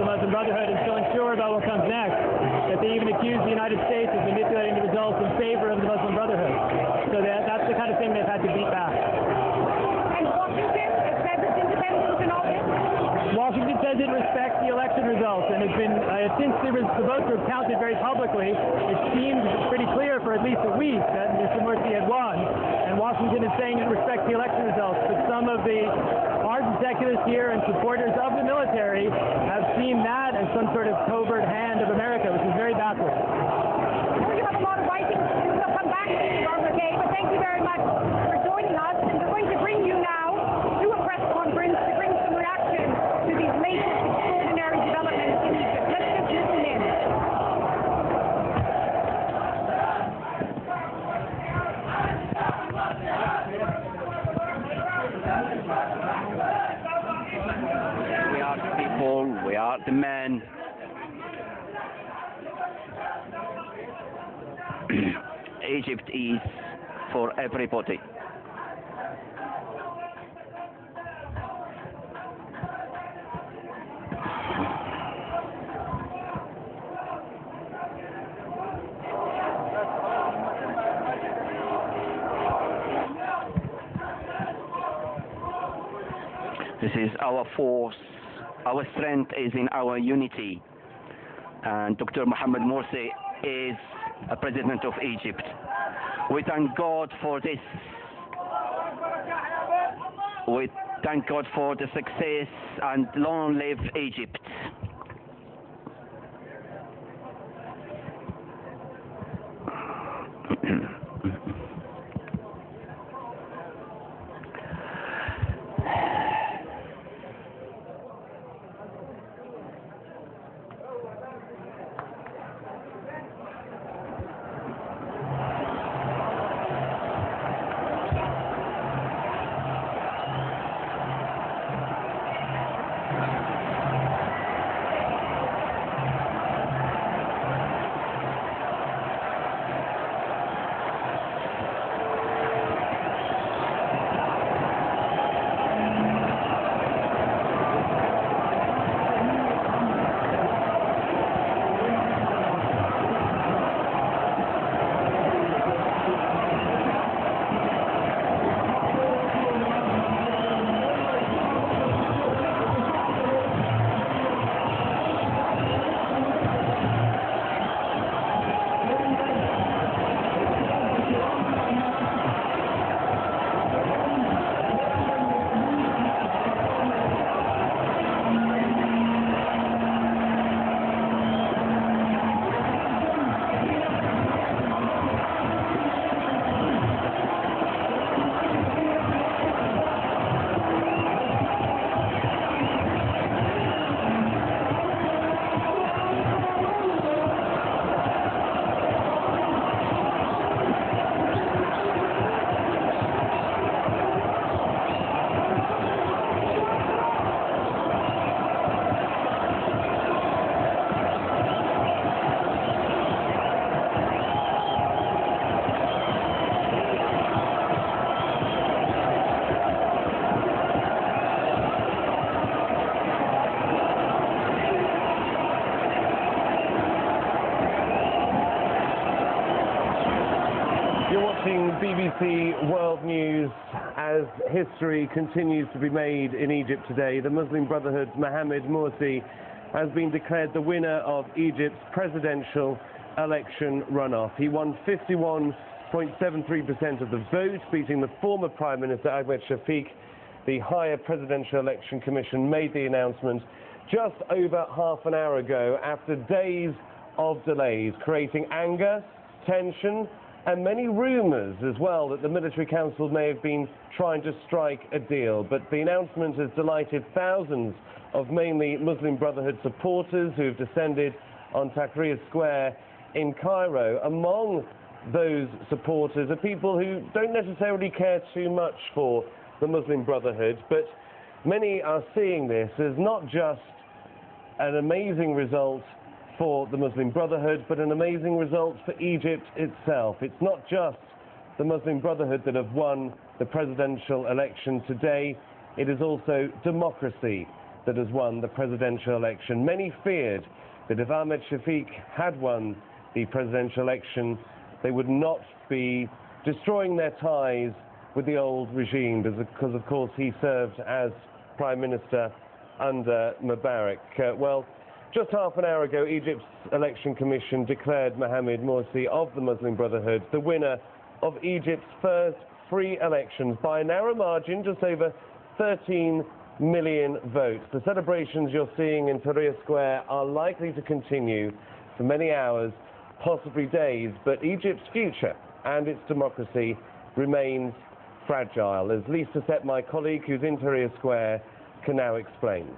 Muslim Brotherhood is still unsure about what comes next, that they even accuse the United States of manipulating the results in favor of the Muslim Brotherhood. So that's the kind of thing they've had to beat back. And Washington says its independence and all this? Washington says it respects the election results, and it's been, since the votes were counted very publicly, it seemed pretty clear for at least a week that Mr. Morsy had won, and Washington is saying it respects the election results, but some of the ardent secularists here and supporters of the military have seen that as some sort of covert hand of America, which is very backwards. Well, you have a lot of writing to come back to you, okay, but thank you very much for joining us, and we're going to bring you now to a press conference to bring some reaction to these latest extraordinary developments in Egypt. Let's just listen in. We are the people, we are the men. Egypt is for everybody. This is our force. Our strength is in our unity. And Dr. Mohammed Morsy is a president of Egypt. We thank God for this. We thank God for the success, and long live Egypt. BBC World News as history continues to be made in Egypt today. The Muslim Brotherhood's Mohammed Morsy has been declared the winner of Egypt's presidential election runoff. He won 51.73% of the vote, beating the former Prime Minister Ahmed Shafiq. The higher Presidential Election Commission made the announcement just over half an hour ago after days of delays, creating anger, tension, and many rumours as well that the military council may have been trying to strike a deal. But the announcement has delighted thousands of mainly Muslim Brotherhood supporters who have descended on Tahrir Square in Cairo. Among those supporters are people who don't necessarily care too much for the Muslim Brotherhood, but many are seeing this as not just an amazing result for the Muslim Brotherhood, but an amazing result for Egypt itself. It's not just the Muslim Brotherhood that have won the presidential election today, it is also democracy that has won the presidential election. Many feared that if Ahmed Shafik had won the presidential election, they would not be destroying their ties with the old regime, because of course he served as Prime Minister under Mubarak. Well, just half an hour ago, Egypt's election commission declared Mohammed Morsy of the Muslim Brotherhood the winner of Egypt's first free elections by a narrow margin, just over 13 million votes. The celebrations you're seeing in Tahrir Square are likely to continue for many hours, possibly days, but Egypt's future and its democracy remains fragile, as Lisa Sepp, my colleague who's in Tahrir Square, can now explain.